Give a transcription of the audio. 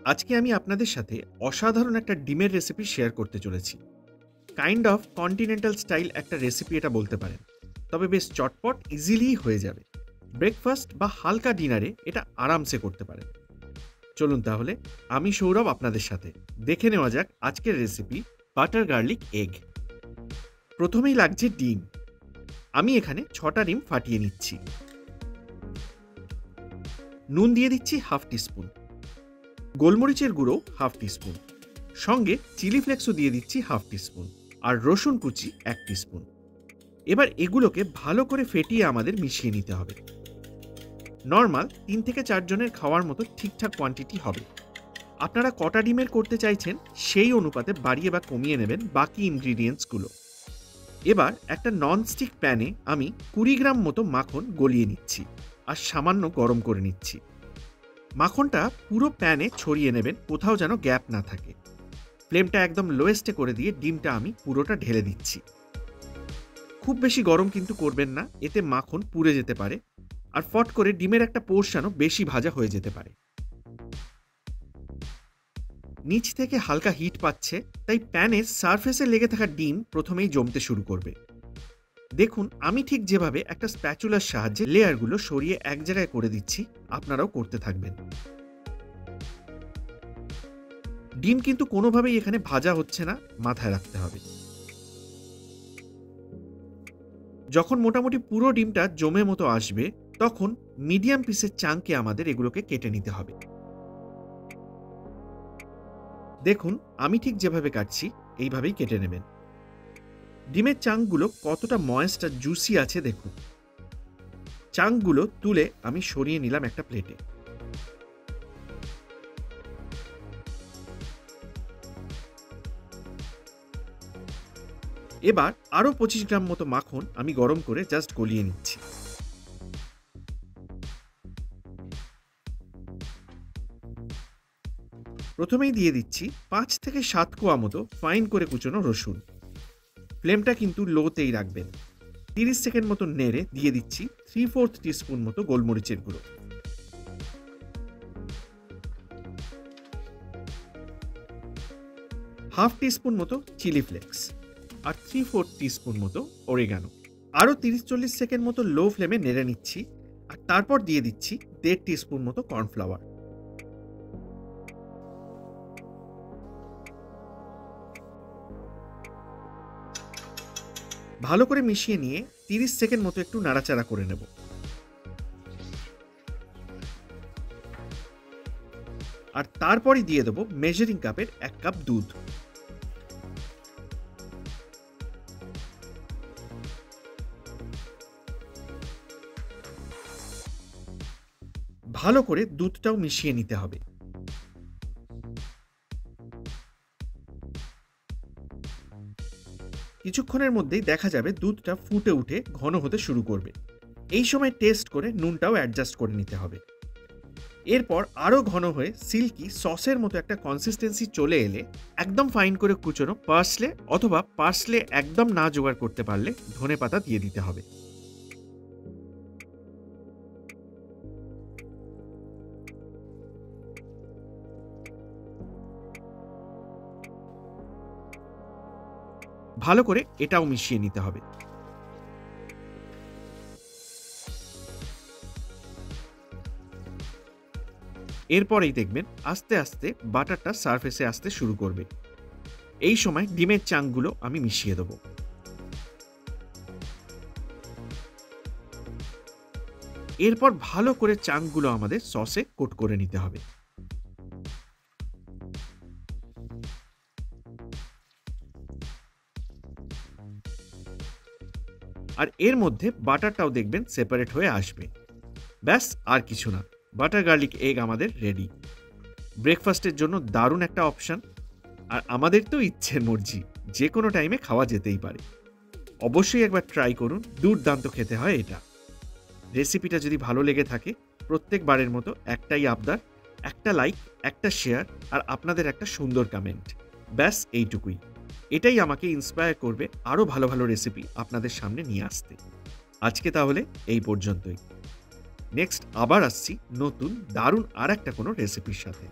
আজকে আমি আপনাদের সাথে অসাধারণ একটা ডিমের রেসিপি শেয়ার করতে চলেছি। কাইন্ড অফ কন্টিনেন্টাল স্টাইল একটা রেসিপি এটা বলতে পারেন। তবে বেশ চটপট ইজিলি হয়ে যাবে। ব্রেকফাস্ট বা হালকা ডিনারে এটা আরামসে করতে পারেন। চলুন তাহলে আমি সৌরভ আপনাদের সাথে দেখে নেওয়া যাক আজকের রেসিপি বাটার গার্লিক এগ। প্রথমেই লাগছে ডিম। আমি এখানে 6টা ডিম ফাটিয়ে নিচ্ছি। নুন দিয়ে দিচ্ছি হাফ টিস্পুন, গোলমরিচের গুঁড়ো হাফ টিস্পুন, সঙ্গে চিলি ফ্লেক্সও দিয়ে দিচ্ছি হাফ টিস্পুন, আর রসুন কুচি 1 টিস্পুন। এবার এগুলোকে ভালো করে ফেটিয়ে আমাদের মিশিয়ে নিতে হবে। নর্মাল 3 থেকে 4 জনের খাওয়ার মতো ঠিকঠাক কোয়ান্টিটি হবে। আপনারা কটা ডিমের করতে চাইছেন সেই অনুপাতে বাড়িয়ে বা কমিয়ে নেবেন বাকি ইনগ্রিডিয়েন্টসগুলো। এবার একটা ননস্টিক প্যানে আমি 20 গ্রাম মতো মাখন গলিয়ে নিচ্ছি আর সামান্য গরম করে নিচ্ছি। মাখনটা পুরো প্যানে ছড়িয়ে নেবেন, কোথাও যেন গ্যাপ না থাকে। ফ্লেমটা একদম লোয়েস্টে করে দিয়ে ডিমটা আমি পুরোটা ঢেলে দিচ্ছি। খুব বেশি গরম কিন্তু করবেন না, এতে মাখন পুড়ে যেতে পারে, আর ফট করে ডিমের একটা পোর্শনও বেশি ভাজা হয়ে যেতে পারে। নিচ থেকে হালকা হিট পাচ্ছে, তাই প্যানের সারফেসে লেগে থাকা ডিম প্রথমেই জমতে শুরু করবে। দেখুন আমি ঠিক যেভাবে একটা স্প্যাচুলার সাহায্যে লেয়ারগুলো সরিয়ে এক জায়গায় করে দিচ্ছি, আপনারাও করতে থাকবেন। ডিম কিন্তু কোনোভাবেই এখানে ভাজা হচ্ছে না, মাথায় রাখতে হবে। যখন মোটামুটি পুরো ডিমটা জমে মতো আসবে, তখন মিডিয়াম পিসের চাঙ্কে আমাদের এগুলোকে কেটে নিতে হবে। দেখুন আমি ঠিক যেভাবে কাটছি এইভাবেই কেটে নেবেন। ডিমের চাঙ্কগুলো কতটা ময়েস্ট আর জুসি আছে দেখুন। চাঙ্কগুলো তুলে আমি সরিয়ে নিলাম একটা প্লেটে। এবার আরো 25 গ্রাম মতো মাখন আমি গরম করে জাস্ট গলিয়ে নিচ্ছি। প্রথমেই দিয়ে দিচ্ছি 5 থেকে 7 কোয়া মতো ফাইন করে কুচনো রসুন। ফ্লেমটা কিন্তু লোতেই রাখবেন। 30 সেকেন্ড মতো নেড়ে দিয়ে দিচ্ছি 3/4 টিস্পুন মতো গোলমরিচের গুঁড়ো, হাফ টিস্পুন মতো চিলি ফ্লেক্স, আর 3/4 টিস্পুন মতো অরিগানো। আরও 30-40 সেকেন্ড মতো লো ফ্লেমে নেড়ে নিচ্ছি, আর তারপর দিয়ে দিচ্ছি 1.5 টিস্পুন মতো কর্নফ্লাওয়ার। ভালো করে মিশিয়ে নিয়ে 30 সেকেন্ড মতো একটু নাড়াচাড়া করে নেব। আর তারপরই দিয়ে দেবো মেজারিং কাপের 1 কাপ দুধ। ভালো করে দুধটাও মিশিয়ে নিতে হবে। কিছুক্ষণের মধ্যেই দেখা যাবে দুধটা ফুটে উঠে ঘন হতে শুরু করবে। এই সময় টেস্ট করে নুনটাও অ্যাডজাস্ট করে নিতে হবে। এরপর আরও ঘন হয়ে সিল্কি সসের মতো একটা কনসিস্টেন্সি চলে এলে একদম ফাইন করে কুচোনো পার্সলে, অথবা পার্সলে একদম না জোগাড় করতে পারলে ধনেপাতা দিয়ে দিতে হবে। ভালো করে এটাও মিশিয়ে নিতে হবে। এরপরেই দেখবেন আস্তে আস্তে বাটারটা সারফেসে আসতে শুরু করবে। এই সময় ডিমের চাঙ্কগুলো আমি মিশিয়ে দেবো। এরপর ভালো করে চাঙ্কগুলো আমাদের সসে কোট করে নিতে হবে। আর এর মধ্যে বাটারটাও দেখবেন সেপারেট হয়ে আসবে। ব্যাস আর কিছু না, বাটার গার্লিক এগ আমাদের রেডি। ব্রেকফাস্টের জন্য দারুণ একটা অপশান। আর আমাদের তো ইচ্ছের মর্জি, যে কোনো টাইমে খাওয়া যেতেই পারে। অবশ্যই একবার ট্রাই করুন, দুর্দান্ত খেতে হয় এটা। রেসিপিটা যদি ভালো লেগে থাকে, প্রত্যেকবারের মতো একটাই আবদার, একটা লাইক, একটা শেয়ার, আর আপনাদের একটা সুন্দর কমেন্ট। ব্যাস এইটুকুই। এটাই আমাকে ইন্সপায়ার করবে আরও ভালো ভালো রেসিপি আপনাদের সামনে নিয়ে আসতে। আজকে তাহলে এই পর্যন্তই। নেক্সট আবার আসছি নতুন দারুণ আর একটা কোনো রেসিপির সাথে।